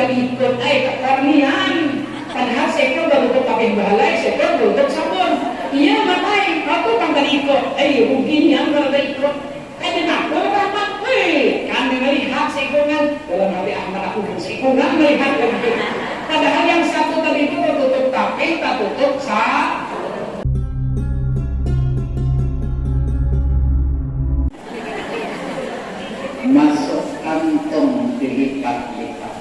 kalau ikut kekarnian padahal sektor baru untuk kaping balai sektor baru untuk sabun iya matai aku pangkat ikut ruginya kalau ikut kenapa apa kami melihat sekungan dalam hati Ahmad aku sekungan melihat padahal yang satu tadi itu tertutup kaping tak tutup masuk kantong dilipat-lipat.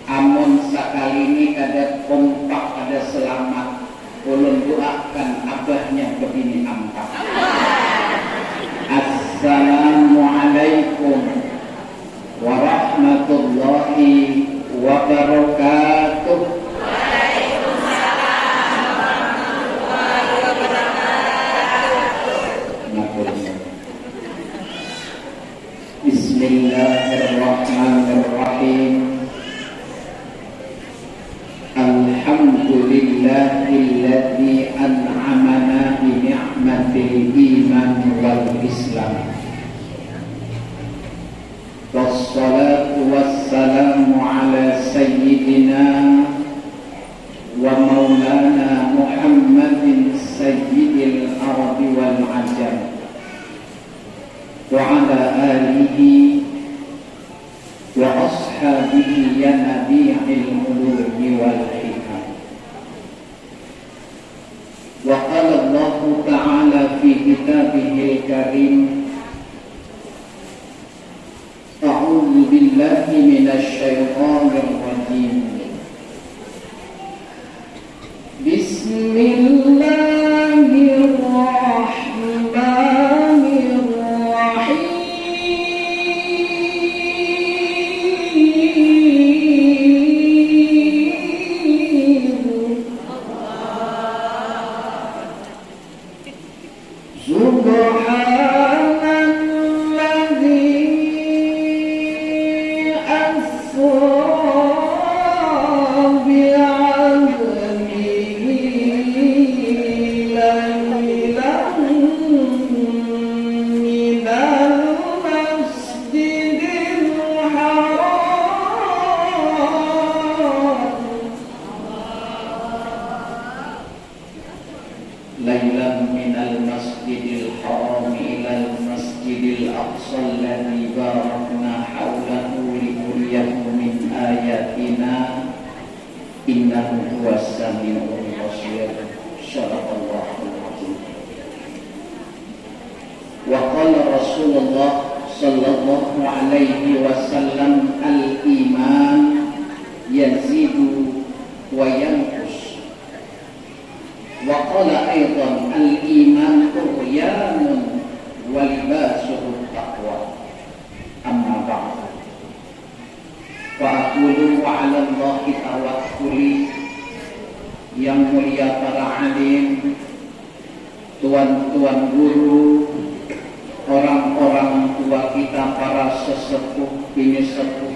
Amun sekali ini kada kompak, kada selamat, ulun doakan abahnya begini ampak. Assalamualaikum warahmatullahi wabarakatuh. Bismillahirrahmanirrahim. Alhamdulillahilladzi an'amana bi ni'matil iman wal islam. Wassalatu wassalamu ala sayyidina wa maulana Muhammadin sayyidil ardi wal ajam wa ala alihi wa ashabihi ya nabi'il ulumi wal hikam. Wa qala Allah ta'ala fi kitabihil karim, a'udzu billahi minasy syaithanir rajim. Bismillahirrahmanirrahim. Lailan minal masjidil haram ilal masjidil aqsa alladhi barakna hawlahu linuriyahu min ayatina innahu huwas samiul basir. Sadaqallahul azim. Wa qala Rasulullah sallallahu alaihi wasallam, al-iman yazidu wa yanqus. Wa qala aidan al-iman uryanun wa libasuhu taqwa. Amma ba'd. Wa aqulu ala Allahi tawakkuli. Yang mulia para alim, tuan-tuan guru, orang-orang tua kita, para sesepuh, bini sepuh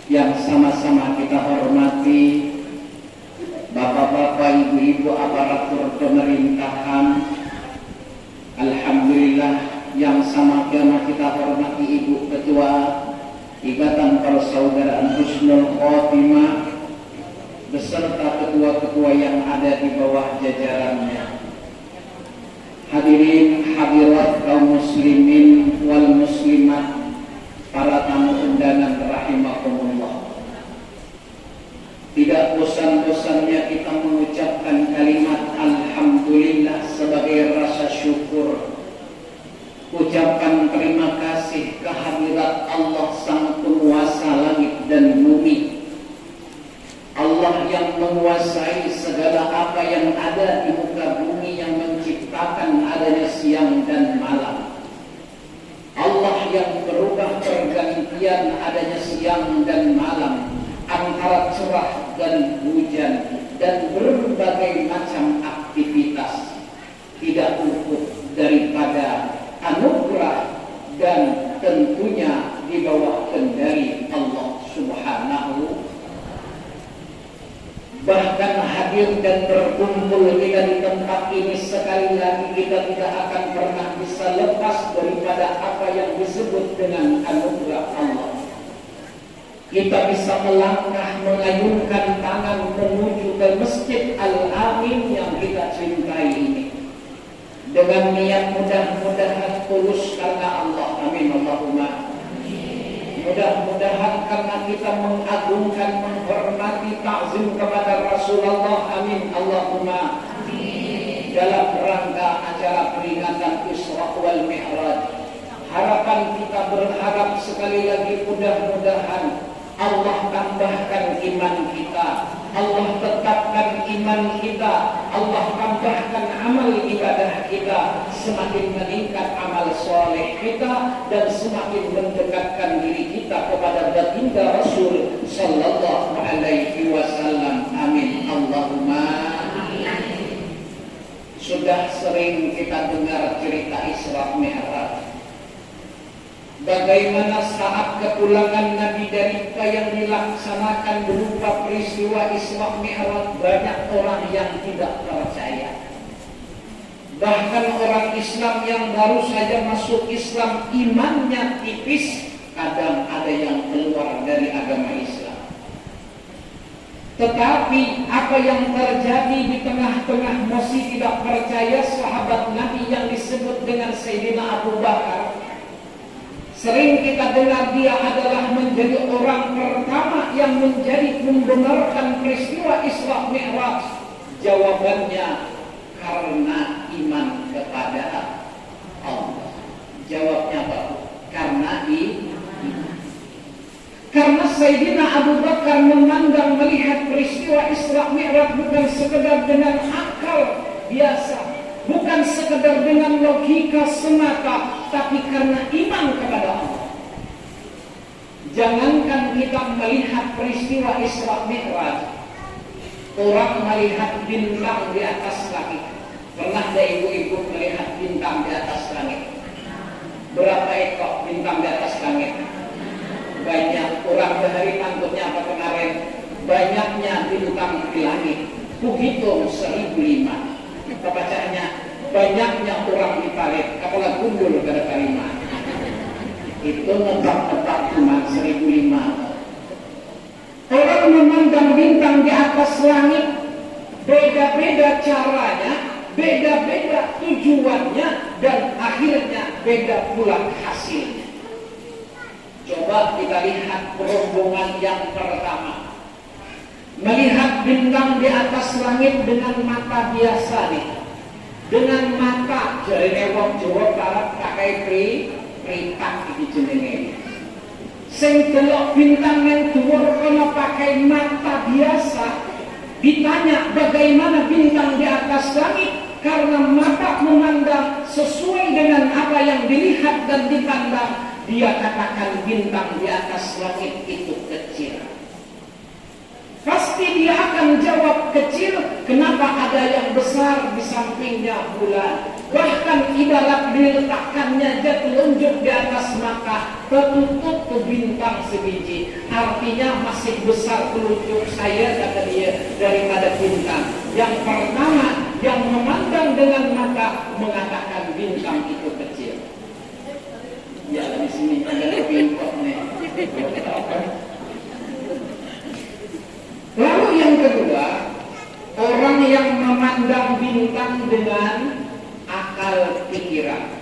yang sama-sama kita hormati, bapak-bapak, ibu-ibu, aparatur pemerintahan. Alhamdulillah yang sama-sama kita hormati Ibu Ketua Ikatan Persaudaraan Husnul Khotimah beserta ketua-ketua yang ada di bawah jajarannya. Hadirin hadirat kaum muslimin wal muslimat, para tamu undangan rahimakumullah. Tidak bosan-bosannya kita mengucapkan kalimat alhamdulillah sebagai rasa syukur, ucapan terima kasih kehadirat Allah Sang Penguasa langit dan bumi, Allah yang menguasai segala apa yang ada di muka bumi, yang menciptakan adanya siang dan malam, Allah yang berubah pergantian adanya siang dan malam, antara cerah dan hujan dan berbagai macam aktivitas, tidak luput daripada anugerah dan tentunya di bawah kendali Allah Subhanahu. Bahkan hadir dan berkumpul kita di tempat ini sekali lagi, kita tidak akan pernah bisa lepas daripada apa yang disebut dengan anugerah Allah. kita bisa melangkah mengayunkan tangan menuju ke Masjid Al-Amin yang kita cintai ini dengan niat mudah-mudahan tulus karena Allah. Amin Allahumma. Mudah-mudahan karena kita mengagungkan, menghormati, takzim kepada Rasulullah. Amin Allahumma. Dalam rangka acara peringatan Isra wal Mi'raj, harapan kita berharap sekali lagi mudah-mudahan Allah tambahkan iman kita, Allah tetapkan iman kita, Allah tambahkan amal ibadah kita, semakin meningkat amal soleh kita dan semakin mendekatkan diri kita kepada baginda Rasul sallallahu alaihi wasallam. Amin Allahumma. Sudah sering kita dengar cerita Isra Mi'raj, bagaimana saat kepulangan Nabi dari Mekah yang dilaksanakan berupa peristiwa Isra Mi'raj, banyak orang yang tidak percaya. Bahkan orang Islam yang baru saja masuk Islam, imannya tipis, kadang ada yang keluar dari agama Islam. Tetapi apa yang terjadi di tengah-tengah masih tidak percaya sahabat Nabi yang disebut dengan Sayyidina Abu Bakar, sering kita dengar dia adalah menjadi orang pertama yang membenarkan peristiwa Isra Mi'raj. Jawabannya karena iman kepada Allah. Jawabnya apa? Karena iman. Karena Sayyidina Abu Bakar memandang melihat peristiwa Isra Mi'raj bukan sekedar dengan akal biasa, bukan sekedar dengan logika semata, tapi karena iman kepada Allah. Jangankan kita melihat peristiwa Isra Mi'raj, orang melihat bintang di atas langit. Pernah ada ibu-ibu melihat bintang di atas langit? Berapa ekor bintang di atas langit? Banyak. Orang sehari takutnya apa kemarin? Banyaknya bintang di langit. Begitu 1.005. Kebacaannya banyaknya orang di palet, kepala gundul pada kalimat. Itu nebak-nebak cuma 1.005. Orang memandang bintang di atas langit, beda-beda caranya, beda-beda tujuannya, dan akhirnya beda pula hasilnya. Coba kita lihat rombongan yang pertama, melihat bintang di atas langit dengan mata biasa nih, dengan mata jadi wong Jawa Barat pakai pritak iki jenenge. Sing delok bintang yang dhuwur kono pakai mata biasa, ditanya bagaimana bintang di atas langit, karena mata memandang sesuai dengan apa yang dilihat dan dipandang, dia katakan bintang di atas langit itu kecil. Pasti dia akan jawab kecil, kenapa ada yang besar di sampingnya bulan. Bahkan ibarat diletakkannya aja telunjuk di atas mata, tertutup ke bintang sebiji. Artinya masih besar telunjuk saya, kata dia, daripada bintang. Yang pertama yang memandang dengan mata mengatakan bintang itu kecil. Ya, di sini ada bintang nih. Lalu yang kedua, orang yang memandang bintang dengan akal pikiran.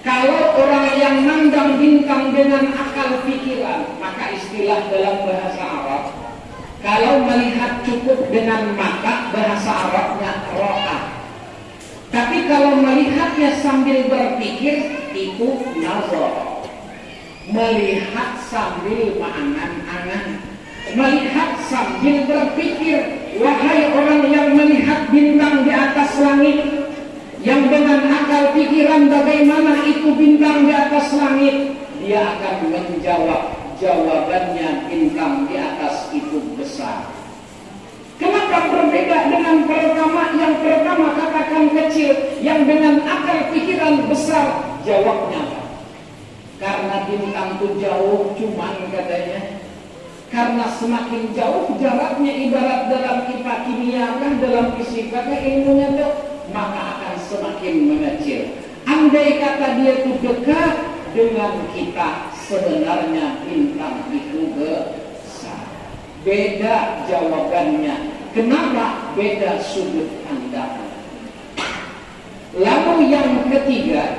Kalau orang yang memandang bintang dengan akal pikiran, maka istilah dalam bahasa Arab, kalau melihat cukup dengan mata, bahasa Arabnya ro'ah. Tapi kalau melihatnya sambil berpikir, itu nazar. Melihat sambil mengangan-angan. Melihat sambil berpikir. Wahai orang yang melihat bintang di atas langit, yang dengan akal pikiran bagaimana itu bintang di atas langit, dia akan menjawab, jawabannya bintang di atas itu besar. Kenapa berbeda dengan pertama? Yang pertama katakan kecil, yang dengan akal pikiran besar. Jawabnya karena bintang itu jauh, cuman katanya karena semakin jauh jaraknya, ibarat dalam IPA kimia kan, dalam fisika kan ilmunya tuh, maka akan semakin mengecil. Andai kata dia itu dekat dengan kita, sebenarnya bintang itu besar. Beda jawabannya. Kenapa beda sudut pandang? Lalu yang ketiga,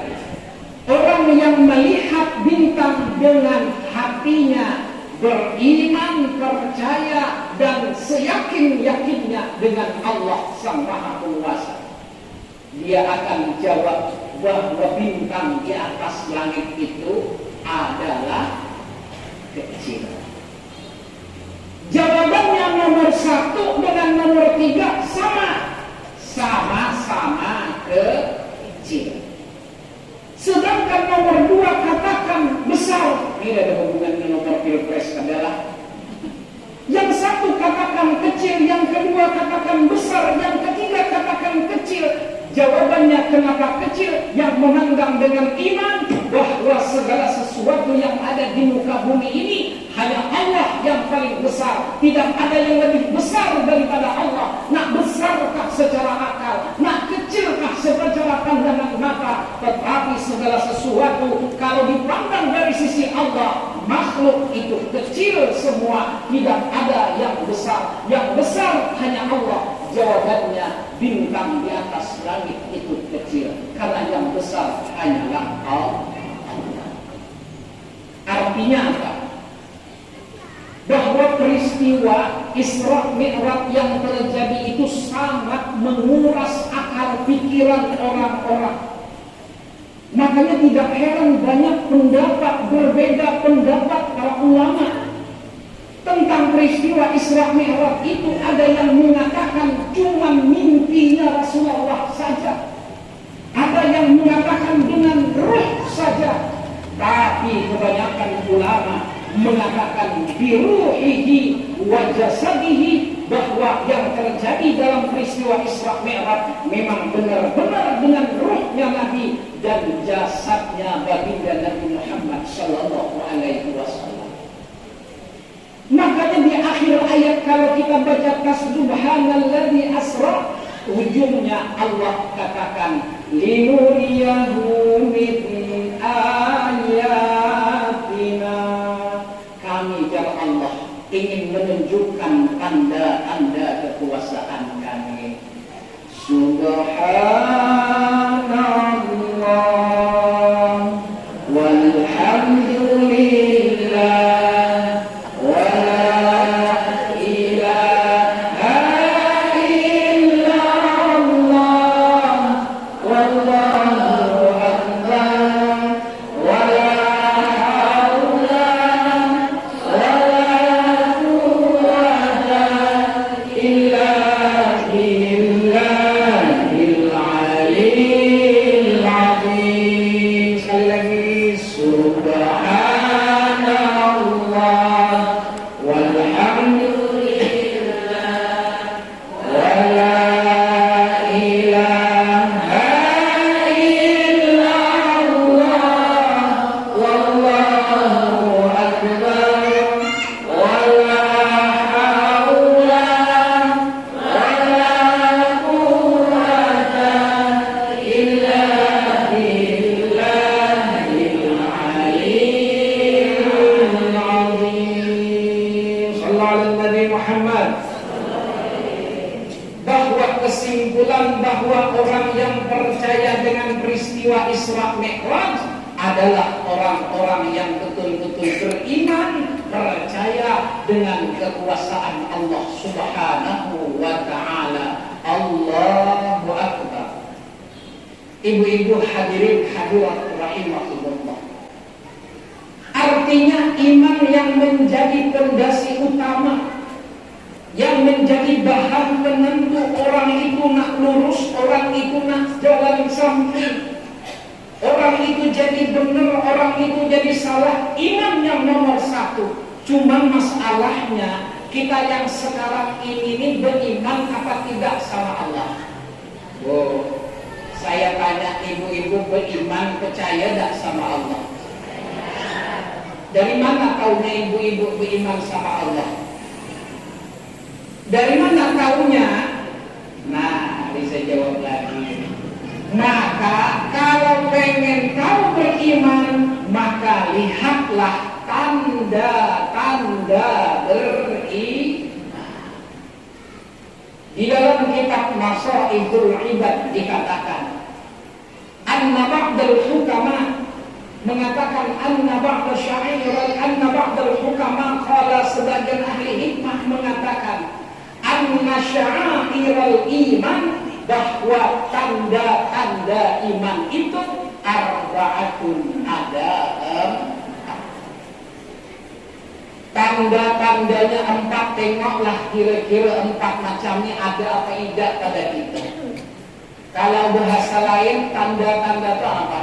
orang yang melihat bintang dengan hatinya, beriman, percaya, dan seyakin-yakinnya dengan Allah Sang Maha Penguasa, dia akan jawab bahwa bintang di atas langit itu adalah kecil. Jawabannya nomor 1 dengan nomor 3 sama-sama kecil. Sedangkan nomor 2 katakan besar. Ini ada hubungan dengan nomor pilpres adalah yang satu katakan kecil, yang kedua katakan besar, yang ketiga katakan kecil. Jawabannya kenapa kecil? Yang memandang dengan iman bahwa segala sesuatu yang ada di muka bumi ini hanya Allah yang paling besar. Tidak ada yang lebih besar daripada Allah. Nak besarkah secara akal, nak kecilkah secara pandangan mata. Tetapi segala sesuatu kalau dipandang dari sisi Allah, makhluk itu kecil semua. Tidak ada yang besar. Yang besar hanya Allah. Jawabannya bintang di atas langit itu kecil, karena yang besar hanyalah Allah. Artinya apa? Bahwa peristiwa Isra Mi'raj yang terjadi itu sangat menguras akal pikiran orang-orang. Makanya tidak heran banyak pendapat, berbeda pendapat para ulama tentang peristiwa Isra Mi'raj itu. Ada yang mengatakan cuma mimpinya Rasulullah saja, ada yang mengatakan dengan ruh saja, tapi kebanyakan ulama mengatakan biruhihi wa jasadihi, bahwa yang terjadi dalam peristiwa Isra Mi'raj memang benar-benar dengan ruhnya Nabi dan jasadnya baginda Nabi Muhammad sallallahu alaihi wasallam. Makanya di akhir ayat kalau kita baca subhanalladzi asra, ujungnya Allah katakan linuriyahu min ayatina. Kami ya Allah ingin menunjukkan tanda-tanda kekuasaan kami. Subhanallah walhamdulillah. Kesimpulan bahwa orang yang percaya dengan peristiwa Isra Mi'raj adalah orang-orang yang betul-betul beriman, percaya dengan kekuasaan Allah Subhanahu wa ta'ala. Allahu Akbar. Ibu-ibu hadirin hadirat rahimahullah. Artinya iman yang menjadi fondasi utama, yang menjadi bahan penentu orang itu nak lurus, orang itu nak jalan samping, orang itu jadi benar, orang itu jadi salah. Iman yang nomor 1. Cuma masalahnya kita yang sekarang ini beriman apa tidak sama Allah. Saya tanya ibu-ibu, beriman, percaya tak sama Allah? Dari mana tahunya ibu-ibu beriman sama Allah? Dari mana tahunya? Nah, bisa jawab lagi. Maka kalau pengen tahu beriman, maka maka lihatlah tanda-tanda beriman. Di dalam kitab Masaihul Ibad dikatakan, anna ba'dal hukama, mengatakan anna ba'dal sya'ir, anna ba'dal hukama, qala, sebagian ahli hikmah mengatakan anna sya'irul iman, bahwa tanda-tanda iman itu arba'atun, ada tanda-tandanya 4. Tengoklah kira-kira 4 macamnya ada apa tidak pada kita. Kalau bahasa lain tanda-tanda itu apa?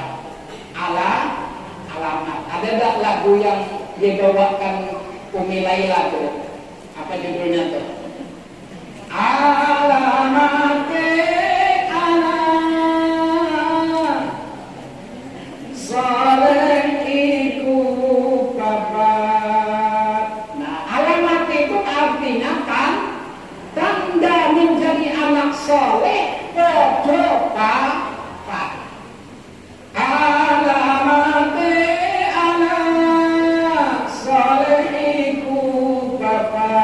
Alamat. Ada tak lagu yang dibawakan Umi Laila tuh? Apa judulnya tuh? Alamate anak saleh iku papat. Nah, alamat itu artinya kan tanda menjadi anak saleh podo papat. Alamate anak saleh iku papat.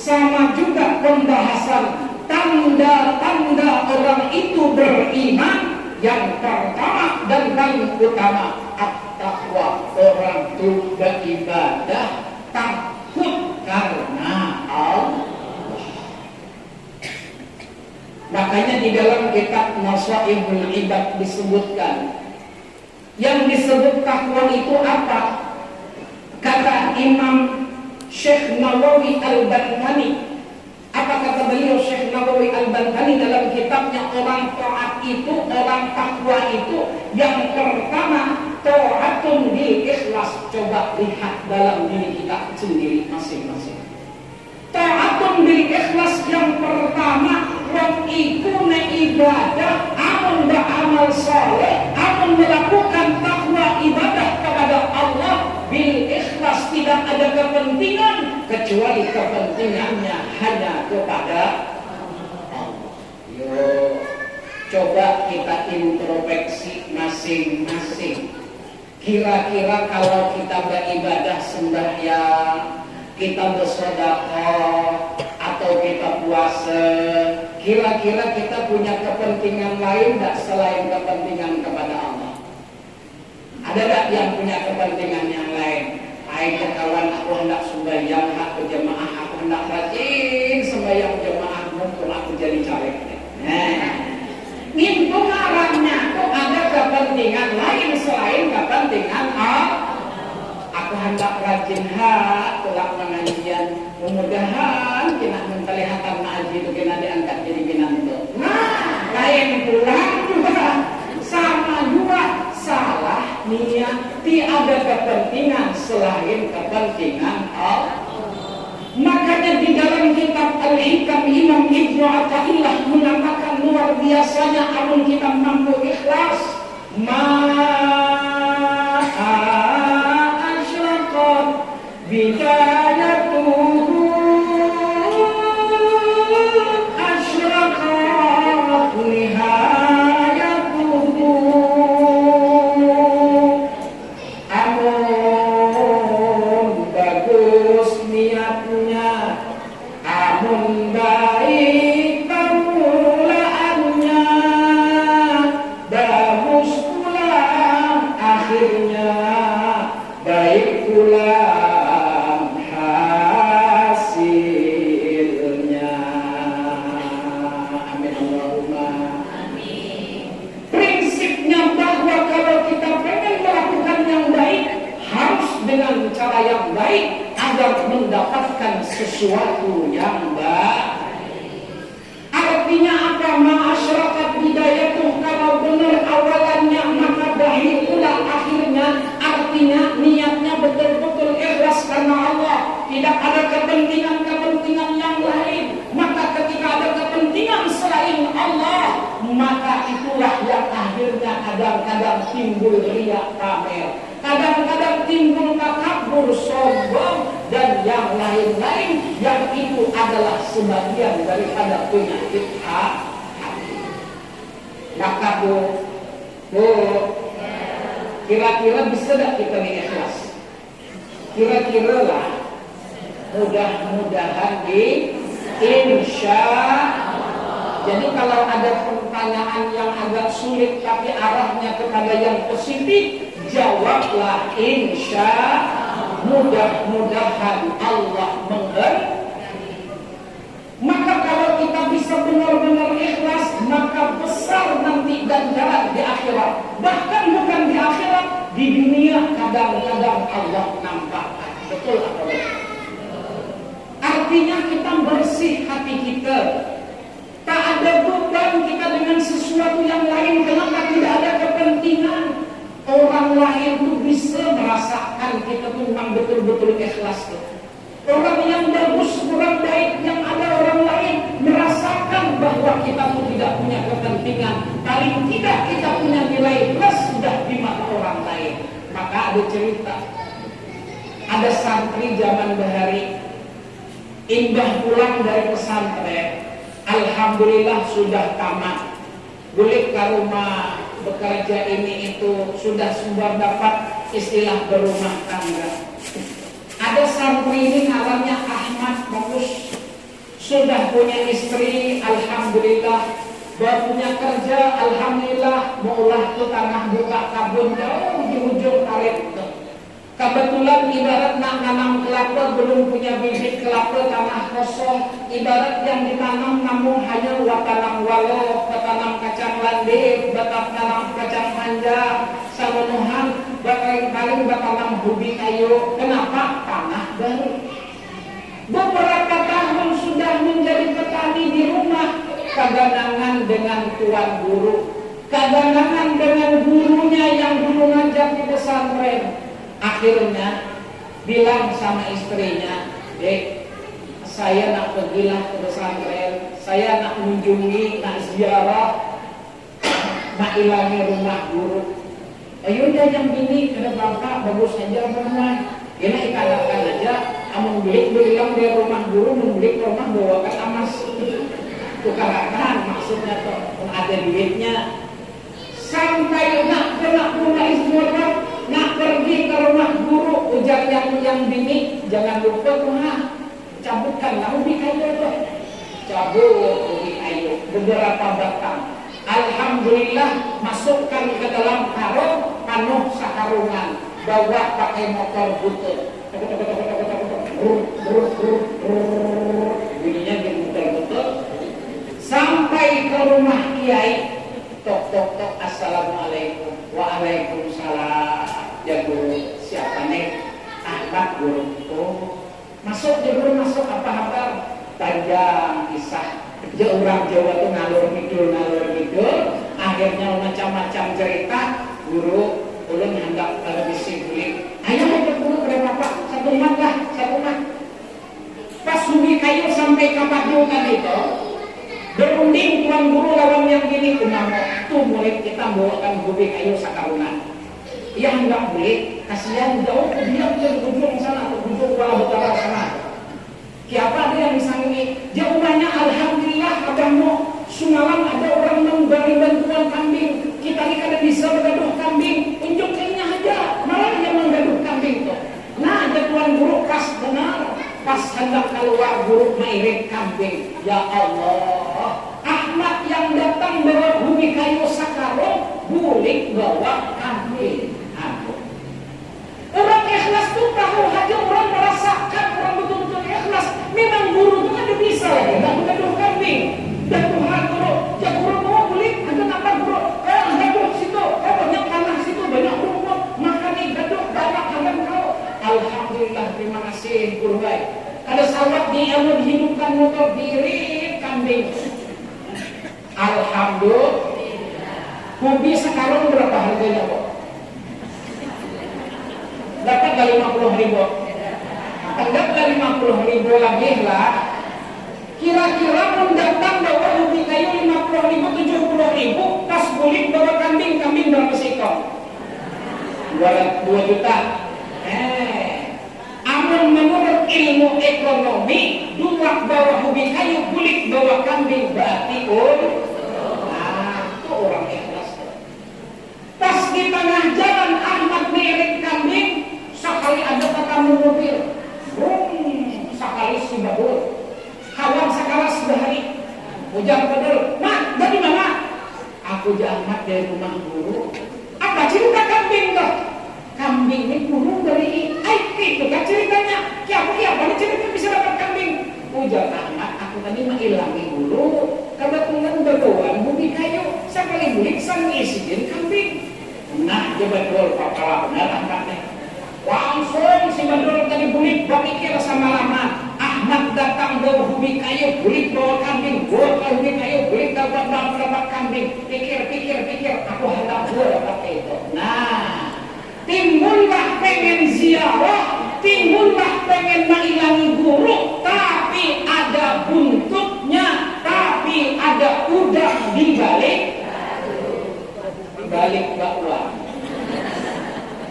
Sama juga pembahasan tanda-tanda orang itu beriman. Yang pertama dan paling utama, at-taqwa, orang itu beribadah takut karena Allah. Makanya di dalam kitab Masaihul Ibad disebutkan, yang disebut takwa itu apa? Kata Imam Syekh Nawawi Al-Bantani. Apa kata beliau Syekh Nawawi Al-Bantani dalam kitabnya Orang Taat itu, Orang Takwa itu? Yang pertama, taatun bil ikhlas. Coba lihat dalam diri kita sendiri masing-masing. Taatun bil ikhlas yang pertama, wong iku nek ibadah amun beramal saleh, amun melakukan takwa ibadah kepada Allah bil ikhlas, tidak ada kepentingan kecuali kepentingannya hanya kepada Allah. Yo, coba kita introspeksi masing-masing. Kira-kira kalau kita beribadah sembahyang, kita bersedekah atau kita puasa, kira-kira kita punya kepentingan lain tak selain kepentingan kepada Allah? Ada tak yang punya kepentingan yang lain? Hai kawan, aku hendak sembahyang, aku jemaah, aku hendak rajin sembahyang jemaah, mumpung aku jadi calegnya. Itu ngarannya tuh ada kepentingan lain selain kepentingan aku hendak rajin tulak pengajian, mudah-mudahan kena mentelihatan ngaji itu kena diangkat jadi binanto. Nah, lain pulang juga sama juga salah niat, tiada kepentingan selain kepentingan Allah. Makanya di dalam kitab Al-Hikam Imam Ibnu Athaillah mengatakan luar biasanya amun kita mampu ikhlas, asyraqat bidayatuhu asyraqat nihayatuhu. Amun bagus niatnya, amun baik permulaannya, bagus pula akhirnya, baik pula hasilnya. Amin Allahumma amin. Prinsipnya bahwa kalau kita pengen melakukan yang baik harus dengan cara yang baik agar mendapatkan sesuatu yang baik. Artinya apa? Ma'asyarakat bidayatuh, kalau benar awalannya maka baik pula akhirnya. Artinya niatnya betul-betul ikhlas karena Allah, tidak ada kepentingan-kepentingan yang lain. Maka ketika ada kepentingan selain Allah, maka itulah yang akhirnya kadang-kadang timbul riya pamer, kadang-kadang timbul takabur sombong dan yang lain-lain, yang itu adalah sebagian daripada penyakit hati. Maka bu, kira-kira bisa tak kita ikhlas? Kira-kira lah, mudah-mudahan di insya. Jadi kalau ada pertanyaan yang agak sulit tapi arahnya kepada yang positif, jawablah insya. Mudah-mudahan Allah mengerti. Maka kalau kita bisa benar-benar ikhlas, maka besar nanti ganjaran di akhirat. Bahkan bukan di akhirat, di dunia kadang-kadang Allah nampakkan. Betul atau betul? Artinya kita bersih hati kita. Tak ada beban kita dengan sesuatu yang lain. Kenapa tidak ada kepentingan? Orang lain itu bisa merasakan kita tuh memang betul-betul ikhlas. Orang yang bagus, orang baik yang ada orang lain merasakan bahwa kita tuh tidak punya kepentingan. Paling tidak kita punya nilai plus sudah di mata orang lain. Maka ada cerita, ada santri zaman bahari indah pulang dari pesantren. Alhamdulillah sudah tamat. Boleh ke rumah bekerja ini itu sudah dapat istilah berumah tangga. Ada santri ini namanya Ahmad bagus, sudah punya istri, alhamdulillah, punya kerja, alhamdulillah, maulah ke tanah buka kabun jauh di ujung tarik. Kebetulan ibarat nak nanam kelapa belum punya bibit kelapa, tanah kosong, ibarat yang ditanam namun hanya watanam walo, watanam kacang lande, watanam kacang panjang, samonohan, paling watanam ubi kayu. Kenapa? Tanah baru. Beberapa tahun sudah menjadi petani di rumah, kadang-kadang dengan tuan guru, kadang-kadang dengan gurunya yang dulu ngajar di pesantren. Akhirnya bilang sama istrinya, "Dek, saya nak pergilah ke pesantren, saya nak mengunjungi, nak ziarah, nak ilangi rumah guru." "Ayo dah yang ini, kena bapak bagus aja rumah. Ini ikanakan aja, amun bilang dia rumah guru, membeli rumah bawakan amas tukaran maksudnya tuh ada duitnya." Sampai nak punya istirahat, nak pergi ke rumah guru, ujar yang bini, "Jangan lupa tuh, cabutkan lah ubi kayu tuh." Cabut ubi kayu beberapa batang. Alhamdulillah masukkan ke dalam karung, penuh sakarungan, bawa pakai motor butut. Bunyinya di motor butut. sampai ke rumah kiai, tok tok tok, assalamualaikum. Waalaikumsalam. Ya guru, siapa nih? Ahmad guru. Oh, masuk ya guru, masuk apa panjang kisah. Ya orang Jawa tuh ngalur ngidul, akhirnya macam-macam cerita. Guru ulun hendak bisi bulik, ayo guru berapa pak? Satu mat lah, satu mat. Pas Hubi Kayu sampai Kapadu kan itu, berunding tuan guru lawan yang gini kumamo, tuh murid kita bawakan Hubi Kayu sakaruna. Yang enggak boleh, kasihan jauh dia ke ujung sana, ke ujung Kuala Utara sana. Siapa dia yang disangini? Jawabannya alhamdulillah abangmu semalam ada orang memberi bantuan kambing. Kita ini kada bisa bergaduh kambing, unjuk kayaknya aja, malah yang menggaduh kambing tuh. Nah, ada tuan guru pas benar, pas hendak keluar guru mairit kambing. Ya Allah, Ahmad yang datang bawa Hubi Kayu sakarong, bulik bawa kambing. Orang ikhlas tuh tahu aja, orang merasakan, orang betul-betul ikhlas. Memang guru itu ada bisa lagi, nggak gaduh kambing. Dan Tuhan guru, ya guru mau beli, ada apa guru? Gaduh situ, banyak tanah situ, banyak rumput, makan nih gaduh, banyak hangat kau. Alhamdulillah, terima kasih guru baik. Ada sawat di ilmu dihidupkan motor diri kambing. Alhamdulillah. Hubi sekarang berapa harganya kok? Dapat dari 50.000. Anggap dari 50.000 lagi lah. Kira-kira mendatang bawa Hubi Kayu 50.000, 70.000, pas bulik bawa kambing berapa sekor? 2 juta. Amun menurut ilmu ekonomi, dua bawa Hubi Kayu, bulik bawa kambing berarti nah, itu orang ikhlas. Pas di tengah jalan Ahmad milik kambing, sekali ada tatamu mobil, sekali si babur, kawan sekalas sehari, hujan pedul, mak dari mana? Aku Ahmad dari rumah guru. Apa cerita kambing tuh? Kambing ini guru dari itu kan ceritanya. Siapa ini cerita bisa dapat kambing? Ujar Ahmad, aku tadi menghilangi guru, kebetulan berdoan Hubi Kayu, sekali bulik sang isiin kambing. Nah, dia betul, Pak benar angkatnya. Langsung si Badrul tadi bulik berpikir sama lama. Ahmad datang bawa Hubi Kayu, bulik bawa kambing, bawa Hubi Kayu, bulik dapat kambing. Pikir, aku hendak dapat itu. Nah, timbullah pengen ziarah, timbullah pengen mengilangi guru, tapi ada buntutnya, tapi ada udang di balik bakwan.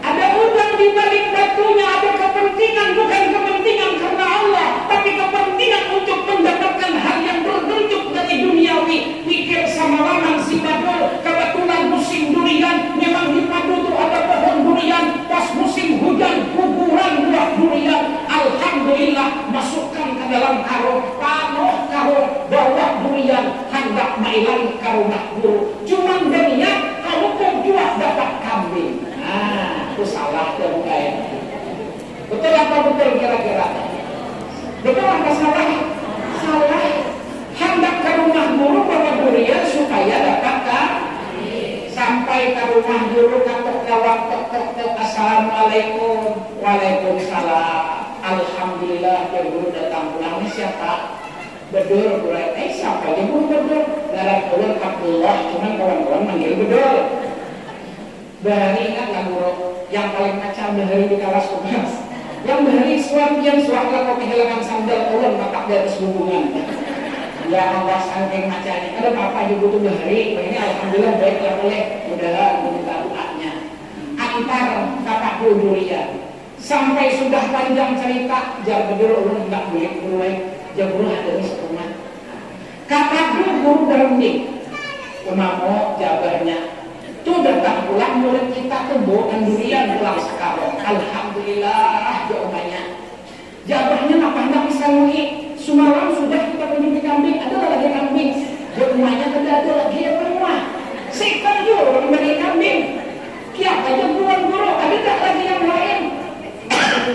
Ada udang di balik batunya, ada kepentingan, bukan kepentingan karena Allah, tapi kepentingan untuk mendapatkan hal yang berbentuk dari duniawi. Pikir sama laman si Badul, kebetulan musim durian, memang di Padu itu ada pohon durian, pas musim hujan, kuburan buah durian. Alhamdulillah, masukkan ke dalam karung, panuh karung, bawa durian, hendak mailan ke rumah guru. Cuman berniat, kalau kau jual dapat kambing. Nah, itu salah ya bukan ya? Betul apa betul kira-kira? Betul apa salah? Salah. Hendak ke rumah guru bawa durian supaya dapat kambing. Sampai ke rumah guru katok kawan tok assalamualaikum. Waalaikumsalam. Alhamdulillah ya guru datang pulang. Ini siapa? Bedul guru. Siapa ya guru bedul? Darah guru Abdullah. Cuman kawan-kawan manggil bedul. Bahari ingat lah guru, yang paling kacau bahari di kelas tugas. Yang bahari suamian suara kau kehilangan sandal ulun bapak di atas hubungan. Ya Allah saking macanya. Ada bapak juga tuh bahari, ini alhamdulillah baik ya boleh. Mudah minta doanya. Antar bapak durian. Sampai sudah panjang cerita, jar bedul ulun enggak boleh mulai. Jar guru ada di rumah. Kata guru berunding. Umamo jabarnya. Tuh datang pulang murid kita tuh bawakan durian pulang sekarang. Alhamdulillah jawabannya. Jabahnya apa hendak bisa ngui. Semalam sudah kita pergi kambing, ada lagi kambing. Jawabannya tidak ada lagi yang rumah. Sekarang juga orang beri kambing. Kiap aja bulan guru, ada tak lagi yang lain.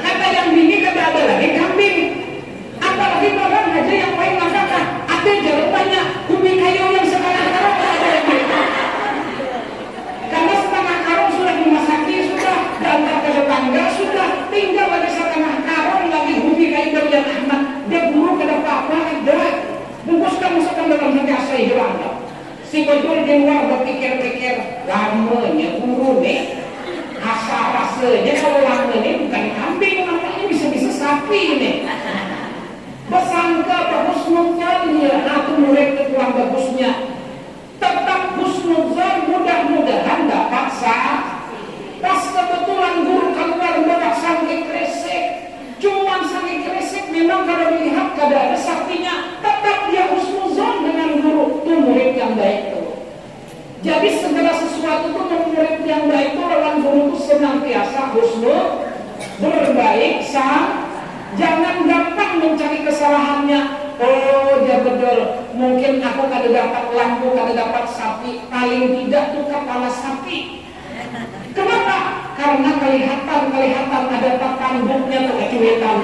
Kata yang bini tidak ada lagi kambing. Apalagi barang aja yang lain mengatakan ada jawabannya Hubi Kayu yang sekarang orang ini bukan kambing, nampaknya bisa-bisa sapi ini. Bersangka bahusnudzan dia, aku murid kurang bagusnya. Tetap husnudzan, mudah-mudahan dapat sah. Pas kebetulan guru keluar bawa sangking kresek, cuman sangking kresek memang kalau melihat kada ada saktinya, tetap dia husnudzan dengan guru. Itu murid yang baik tuh. Jadi segala sesuatu itu murid yang baik itu lawan guru itu senantiasa husnul, berbaik, sah. Jangan gampang mencari kesalahannya. Oh dia betul, mungkin aku kada dapat lampu, kada dapat sapi, paling tidak tuh kepala sapi. Kenapa? Karena kelihatan ada tanduknya tuh kecuitan.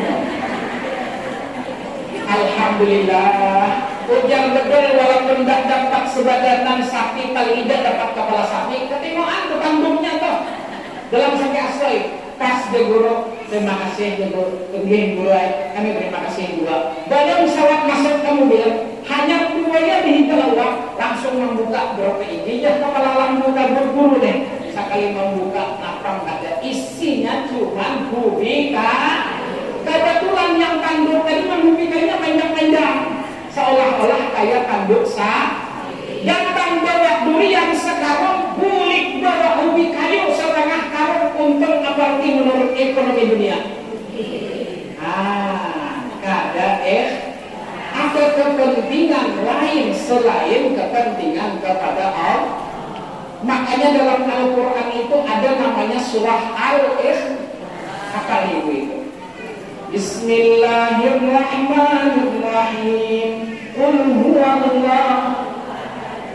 Alhamdulillah. Ujar betul walaupun tidak dapat sebadatan sapi, paling tidak dapat kepala sapi. Ketingoan tuh tanduknya tuh. Dalam sakit asli. Pas de guru, terima kasih de guru, guru kami terima kasih juga. Banyak pesawat masuk ke mobil, hanya duanya dihitung langsung membuka berapa ininya kepala lampu kabur guru deh. Sekali membuka napram ada isinya cuma kubika. Kebetulan yang tanduk tadi membukanya panjang-panjang, seolah-olah kayak tanduk sah. Yang bawa durian sekarang bulik bawa ubi kayu setengah karung, untung apa menurut ekonomi dunia. Kada ada kepentingan lain selain kepentingan kepada Allah. Makanya dalam Al-Quran itu ada namanya surah Al-Ikhlas. Apa itu? Bismillahirrahmanirrahim. Qul huwallahu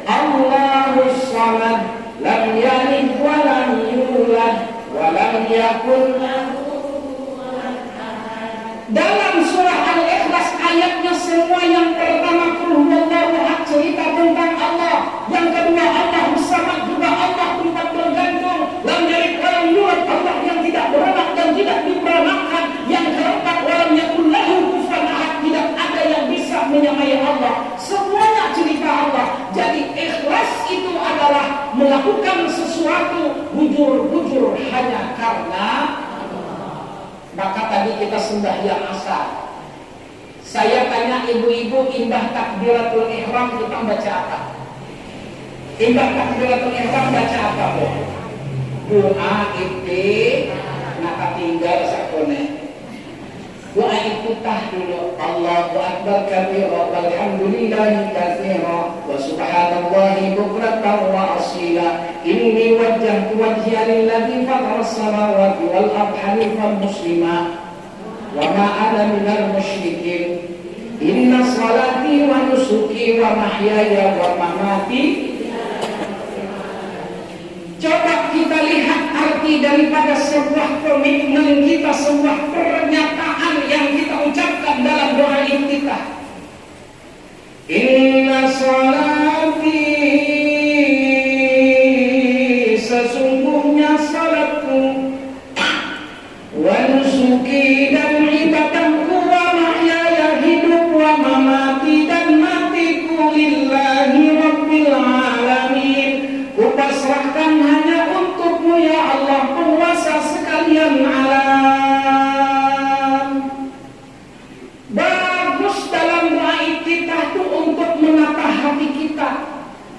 Allahus samad, lam yalid wa lam yulad wa lam yakul lahu kufuwan ahad. Dalam surah Al-Ikhlas ayatnya semua yang pertama qul huwallahu ahad cerita tentang Allah, yang kedua Allahus samad juga Allah tempat bergantung, lam yalid wa lam yulad Allah yang tidak beranak dan tidak diperanakkan, yang keempat wa lam yakul lahu kufuwan ahad tidak ada yang bisa menyamai Allah. Semuanya cerita Allah. Jadi ikhlas itu adalah melakukan sesuatu bujur-bujur hanya karena Allah. Maka tadi kita sembahyang asar. Saya tanya ibu-ibu, imbah takbiratul ihram kita baca apa? Imbah takbiratul ihram baca apa, Bu? Doa itu naka tinggal sakone. Doa itu tah dulu. Allahu akbar kabira walhamdulillahi katsira wa subhanallahi bukratan wa asila. Inni wajjahtu wajhiya lilladzi fatara as-samawati wal arda hanifan muslima wa ma ana minal musyrikin. Inna salati wa nusuki wa mahyaya wa mamati. Coba kita lihat arti daripada sebuah komitmen kita, sebuah pernyataan yang kita ucapkan dalam doa iftitah. Inna salati, sesungguhnya salatku, wa nusuki dan ibadahku, wa mahyaya hidup, wa mamati dan matiku lillahi rabbil alamin. Kupasrahkan hanya untukmu ya Allah, penguasa sekalian alam. Bagus dalam doa iftitah itu untuk menata hati kita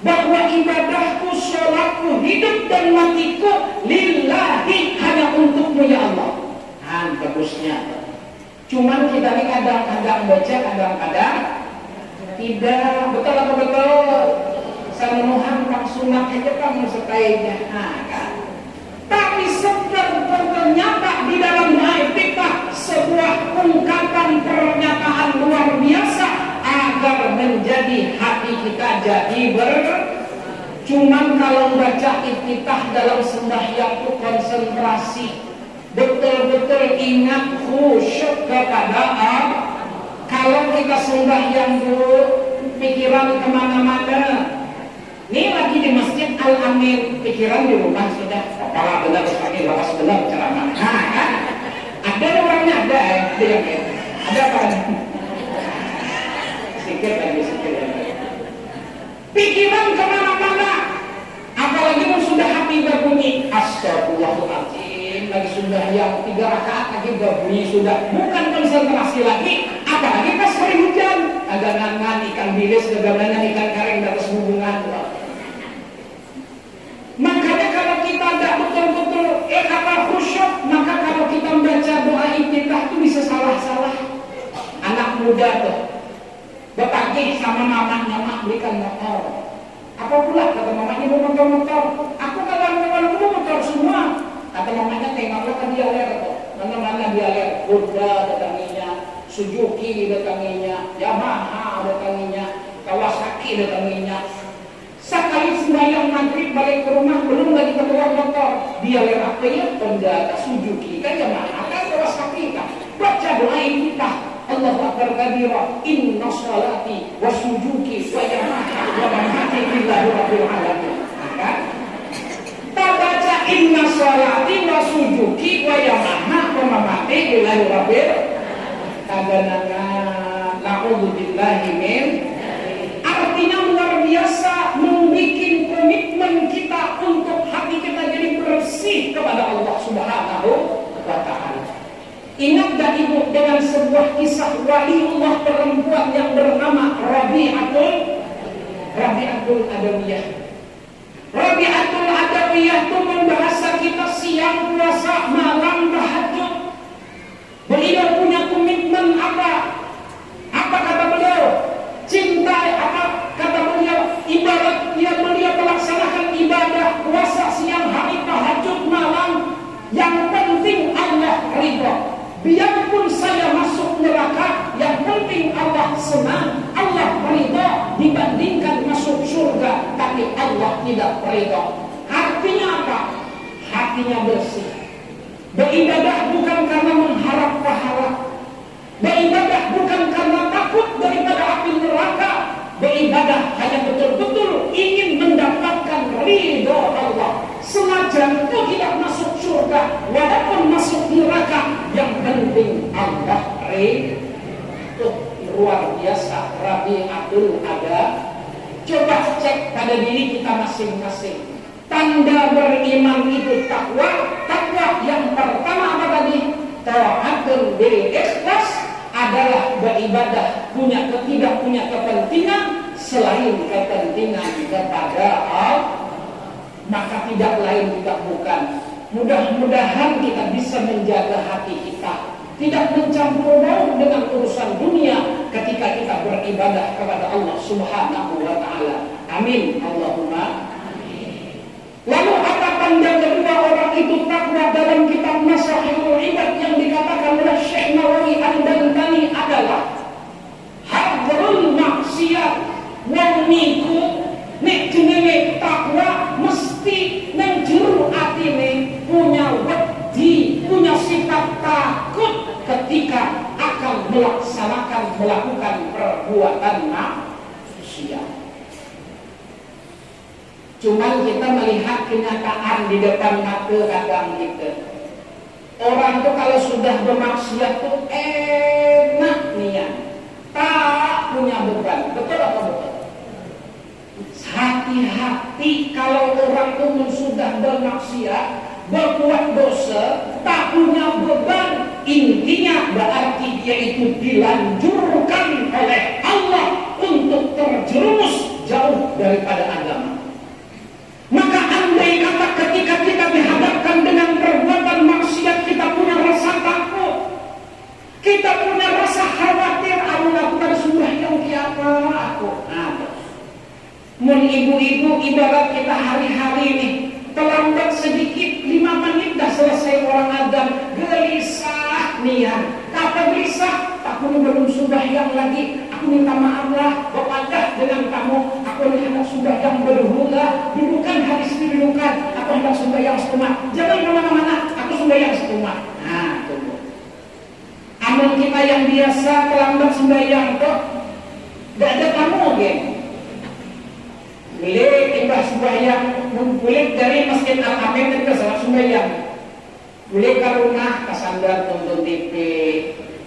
bahwa ibadahku, sholatku, hidup dan matiku lillahi, hanya untukmu ya Allah. Bagusnya. Cuman kita ini kadang-kadang baca, kadang-kadang tidak. Betul apa betul? Sanuhan pak sunat aja kamu setainya, kan? Tapi ternyata di dalam doa iftitah sebuah ungkapan pernyataan luar biasa agar menjadi hati kita jadi Cuman kalau baca iftitah dalam sembahyang itu konsentrasi, betul-betul ingat khusyuk kepada Allah. Kalau kita sembahyang dulu pikiran kemana-mana. Ini lagi di masjid Al-Amin, pikiran di rumah sudah kepala benar sekali, lawas benar ceramah. Nah kan, ada orangnya ada yang ada apa? Sikit lagi. Pikiran kemana-mana, apalagi sudah hati berbunyi astagfirullahaladzim, lagi sudah sembahyang 3 rakaat lagi bunyi sudah, bukan konsentrasi lagi, apalagi pas hari hujan, dagangan ikan bilis, dagangan ikan karing di atas hubungan. Makanya kalau kita tidak betul-betul khusyuk, maka kalau kita membaca doa iftitah itu bisa salah-salah. Anak muda tuh bertanya sama mamanya, mak belikan motor. Apa pula kata mamanya, mau motor. Aku kawan-kawan mau motor semua. Kata mamanya, tengoklah kan dia ler tuh. Mana-mana dia ler, Honda datanginya, Suzuki datanginya, Yamaha datanginya, Kawasaki datanginya. Sekali sembahyang maghrib balik ke rumah, belum lagi keluar motor, dia ler apa ya? Honda, Suzuki, kan Yamaha, kan Kawasaki kan. Baca doa iftitah. Allahu akbar kabira, inna salati wa sujuki wa yamaha wa mamati lillahi rabbil alamin. Kan? Tak baca inna salati wa sujuki wa yamaha wa mamati lillahi rabbil alamin. Na'udzubillahi min. Artinya luar biasa, membuat komitmen kita untuk hati kita jadi bersih kepada Allah Subhanahu wa ta'ala. Ingat gak ibu dengan sebuah kisah waliullah perempuan yang bernama Rabi'atul Adawiyah. Rabi'atul Adawiyah itu membahasa kita siang puasa, malam tahajud. Beliau punya komitmen apa? Apa kata beliau? Cinta apa? Kata beliau, ibarat beliau melaksanakan ibadah puasa siang hari, tahajud malam. Yang penting Allah ridha. Biarpun saya masuk neraka, yang penting Allah senang, Allah ridha dibandingkan masuk surga, tapi Allah tidak ridha. Artinya apa? Hatinya bersih. Beribadah bukan karena mengharap pahala. Beribadah bukan karena takut daripada api neraka. Beribadah hanya betul-betul ingin mendapatkan ridha Allah. Senajan itu tidak masuk surga, walaupun masuk neraka, yang penting Allah ridha. Luar biasa Rabi'atul Adawiyah. Coba cek pada diri kita masing-masing. Tanda beriman itu takwa. Takwa yang pertama apa tadi? Ta'atul bil ikhlas, adalah beribadah tidak punya kepentingan selain kepentingan kepada Allah. Maka tidak lain juga bukan. Mudah-mudahan kita bisa menjaga hati kita, tidak mencampur baur dengan urusan dunia ketika kita beribadah kepada Allah Subhanahu wa ta'ala. Amin Allahumma. Lalu apa tanda kedua orang itu takwa dalam kitab Masahihul Ibad yang dikatakan oleh Syekh Nawawi Al-Bantani adalah hadrul maksiat wal niku. Nek jenenge takwa mesti nang jero atine punya wedi, punya sifat takut ketika akan melakukan perbuatan maksiat. Cuman kita melihat kenyataan di depan mata kadang kita. Orang tuh kalau sudah bermaksiat tuh enak niat, tak punya beban. Betul atau betul? Hati-hati kalau orang itu sudah bermaksiat, berbuat dosa, tak punya beban. Intinya berarti dia itu dilanjurkan oleh Allah untuk terjerumus jauh daripada agama. Maka andai kata ketika kita dihadapkan dengan perbuatan maksiat, kita punya rasa takut, kita punya rasa khawatir, aku lakukan sembahyang kiapa aku. Mun ibu-ibu ibarat kita hari-hari ini terlambat sedikit 5 menit dah selesai orang adzan, gelisah niat. Apa gelisah? Aku belum sembahyang lagi. Aku minta maaf lah, berpadah dengan kamu. Aku hendak sembahyang berhula, dudukan hadis didudukan. Aku hendak sembahyang setengah. Jangan kemana-mana, aku sembahyang setengah. Nah, tunggu. Amal kita yang biasa terlambat sembahyang kok, tidak ada kamu, geng. Boleh timbah sembahyang, boleh dari Masjid Al-Amin ke salat sembahyang. Boleh ke rumah, kesandar tonton TV,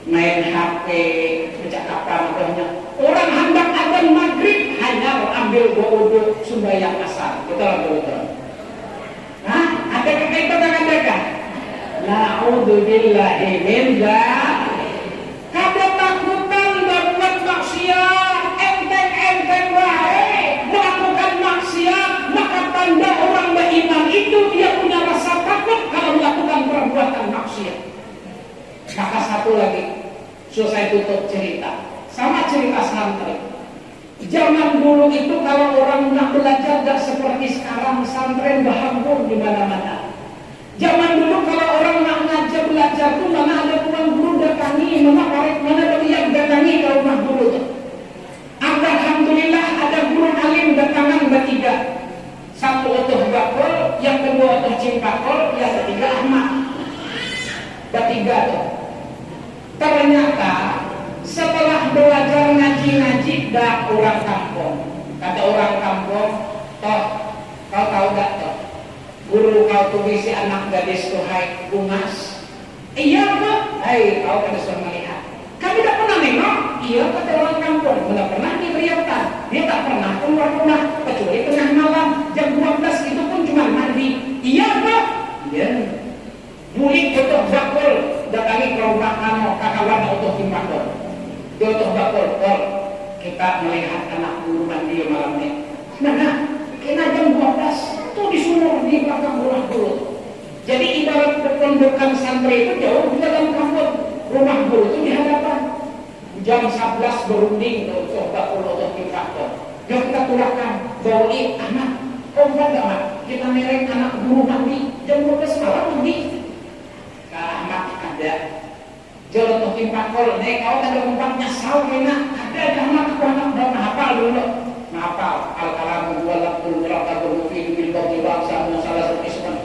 main HP, percakapan makanya. Orang hendak adzan maghrib hanya ambil wudu sembahyang asar. Betul atau betul? Nah, ada kekaitan dengan adakah? Na'udzubillahi min dzalik. Kada takutan berbuat maksiat, enteng-enteng wae melakukan maksiat, maka tanda orang beriman itu dia punya rasa takut kalau melakukan perbuatan maksiat. Maka satu lagi, saya tutup cerita, sama cerita santri. Zaman dulu itu kalau orang nak belajar tidak seperti sekarang, pesantren berhampur di mana-mana. Zaman dulu kalau orang nak ngajar belajar tuh mana ada tuan guru datangi, mana beliau datangi ke rumah guru tuh. Alhamdulillah ada guru alim datangan bertiga. Satu otoh bakul, yang kedua otoh cimpakul, yang ketiga Ahmad. Bertiga tuh. Ternyata setelah belajar ngaji-ngaji dah orang kampung. Kata orang kampung, toh kau tahu gak toh? Guru kau tulis anak gadis tuh hai bungas. Iya Pak. Hai kau kada sudah melihat. Kami tak pernah nengok. Iya kata orang kampung. Tidak pernah diberiakan. Dia tak pernah keluar rumah kecuali tengah malam jam 12 itu pun cuma mandi. Iya Pak. Iya. Mulik untuk bakul datangi ke rumah kano kakawan untuk timbakul. Dia untuk bakul. Kita melihat anak guru mandi malam ini. Nah, kena jam 12 tuh disuruh di belakang rumah guru. Jadi ibarat kependudukan santri itu jauh di dalam kampung, rumah guru itu di hadapan. Jam 11 berunding tuh coba kalau untuk timbakul. Jom kita turahkan bauli anak. Kau enggak Mak? Kita mereng anak guru mandi jam 12 malam mandi. Ahmad ada jalan untuk timpakol nih kau ada tempatnya sahur enak ada Ahmad aku anak udah hafal dulu hafal al-kalamu walakul murakabu fi bil qawli bangsa salah satu isman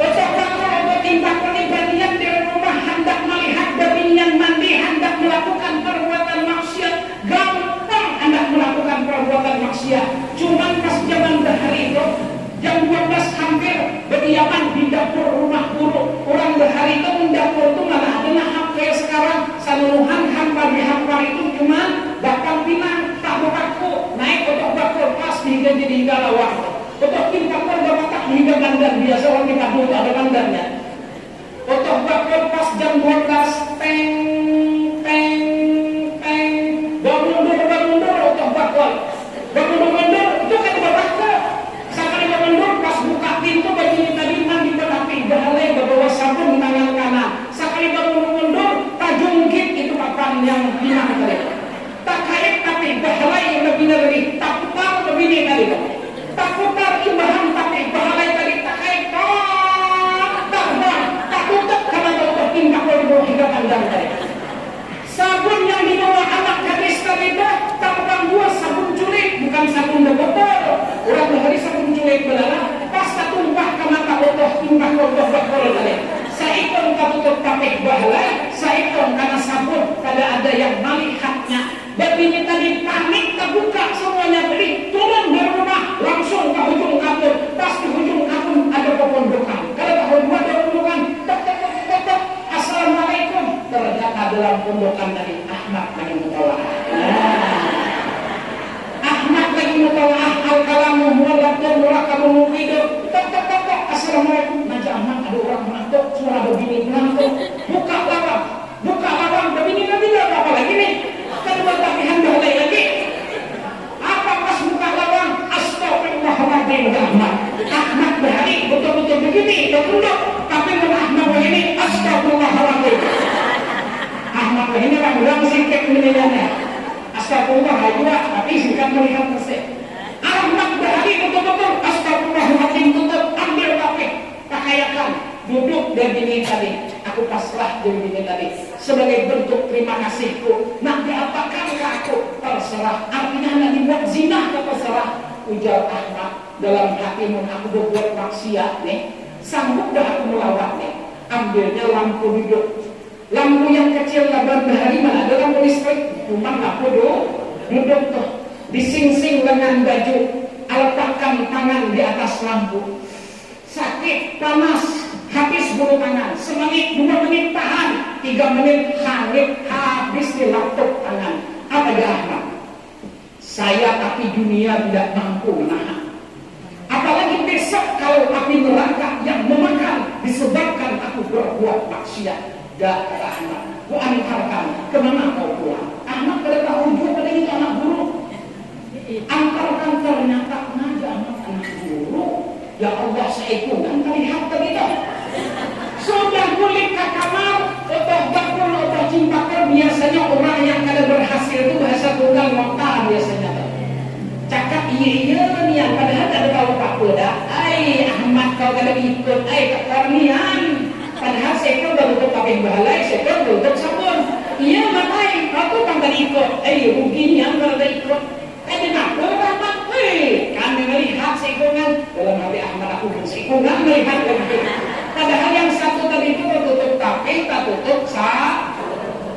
ucapan kalau timpakol ibadian di rumah hendak melihat babinian mandi hendak melakukan perbuatan maksiat gampang hendak melakukan perbuatan maksiat cuman pas zaman dahari itu jam 12 hampir berdiaman di dapur rumah guru. Orang berhari itu mendapur itu malah ada HP sekarang. Saluruhan hampar itu cuma bakal pinang, tak bukaku, naik otot bakul pas hingga jadi hingga lawak. Otot bakul gak tak hingga bandar biasa orang kita dulu ada bandarnya. Otot bakul pas jam 12 peng bangun otot bakul. Bangun itu kan berbakul. Pintu bagi tadi mandi berapi bahalai bawa sabun di tangan kanan. Sekali baru mundur, tajungkit itu papan yang pinang tadi. Tak kait tapi bahalai yang lebih dari tak putar lebih tadi. Tak putar imbahan tapi bahalai tadi tak kait. Tak tutup karena untuk tindak baru hingga pandang tadi. Sabun yang dibawa anak gadis tadi itu tak bukan dua sabun culik, bukan sabun botol. Orang berhari sabun culik belara. Pas tumpah ke mata otoh timbah otoh bakul tadi. Saikon katutup pakai bahalai, saikon karena sabun kada ada yang melihatnya. Begini tadi panik terbuka semuanya beri turun dari rumah langsung ke hujung kampung. Pas di hujung kampung ada pepondokan. Kalau tak hujung ada pepondokan, tek. Assalamualaikum. Ternyata dalam pondokan tadi Ahmad lagi mutawah. Ahmad lagi mutawah al-kalamu walakul murakabu mufidu. Tek. Assalamualaikum. Naja Ahmad ada orang menantuk suara begini menantuk. Buka lawang begini nanti apa lagi nih? Kedua tapihan balai lagi. Apa pas buka lawang? Astagfirullahaladzim Ahmad. Ahmad berhari betul-betul begini tunduk. Tapi Ahmad begini astagfirullahaladzim. Ahmad begini orang singkat menilainya. Astagfirullahaladzim tapi singkat melihat persik. Ahmad berhari betul-betul astagfirullahaladzim tutup ambil kafe pakayakan duduk dan gini tadi aku pasrah dan gini tadi sebagai bentuk terima kasihku nak diapakan ke aku terserah artinya nak dibuat zina ke terserah ujar Ahmad dalam hatimu aku berbuat maksiat nih sanggup dah aku melawat nih ambilnya lampu duduk lampu yang kecil laban bahari mana ada lampu listrik cuma lampu duduk tuh dising-sing dengan baju letakkan tangan di atas lampu sakit, panas habis bulu tangan semenit, 2 menit tahan 3 menit hangit habis di laptop tangan apa dia Ahmad saya tapi dunia tidak mampu menahan apalagi besok kalau api neraka yang memakan disebabkan aku berbuat maksiat. Gak, kata Ahmad, ku antarkan, kemana kau pulang? Ahmad pada tahu juga pada itu anak guru. Antarkan, ternyata naga anak guru. Ya Allah, seikungan terlihat begitu. Sudah kulit ke kamar, otak bakul, otak cimpakar. Biasanya orang yang kada berhasil itu bahasa tunggal mokta biasanya. Cakap iya nian, padahal kada tahu apa dah. Ai Ahmad kau kada ikut, ai kekarnian. Padahal saya baru tutup pakai balai, saya baru tutup sabun. Iya matai, aku kan kada ikut. Ai ruginya kada ikut. Kenapa Ahmad? Kami melihat seikungan dalam hati Ahmad, aku seikungan melihat lagi. Padahal yang satu tadi itu tutup tapi tak tutup sah.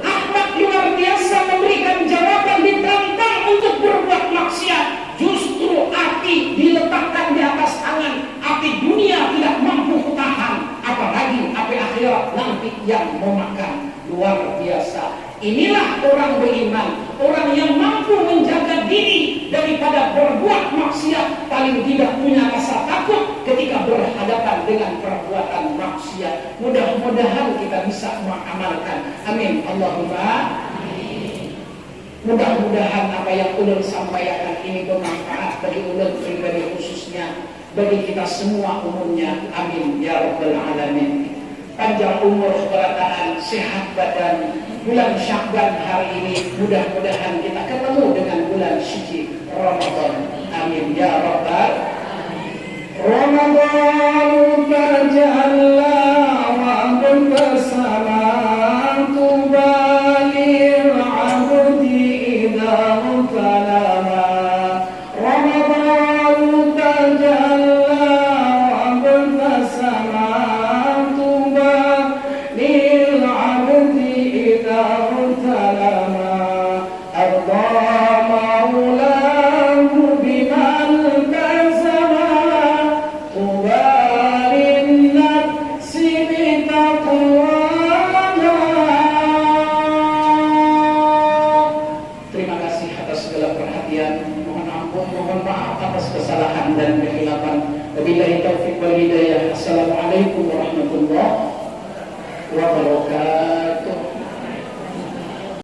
Ahmad luar biasa memberikan jawaban, ditantang untuk berbuat maksiat. Justru api diletakkan di atas tangan. Api dunia tidak mampu tahan, apalagi api akhirat nanti yang memakan. Luar biasa. Inilah orang beriman, orang yang mampu menjaga diri daripada berbuat maksiat, paling tidak punya rasa takut ketika berhadapan dengan perbuatan maksiat. Mudah-mudahan kita bisa mengamalkan. Amin. Allahumma amin. Mudah-mudahan apa yang ulun sampaikan ini bermanfaat bagi ulun pribadi khususnya, bagi kita semua umumnya. Amin ya rabbal alamin. Panjang umur, keberataan, sehat badan. Bulan Syakban hari ini mudah-mudahan kita ketemu dengan bulan suci Ramadan. Amin ya rabbal Ramadan tajalla wa bersama tubalil abdi idza mutalama. Ramadan tajalla wa bersama tubalil abdi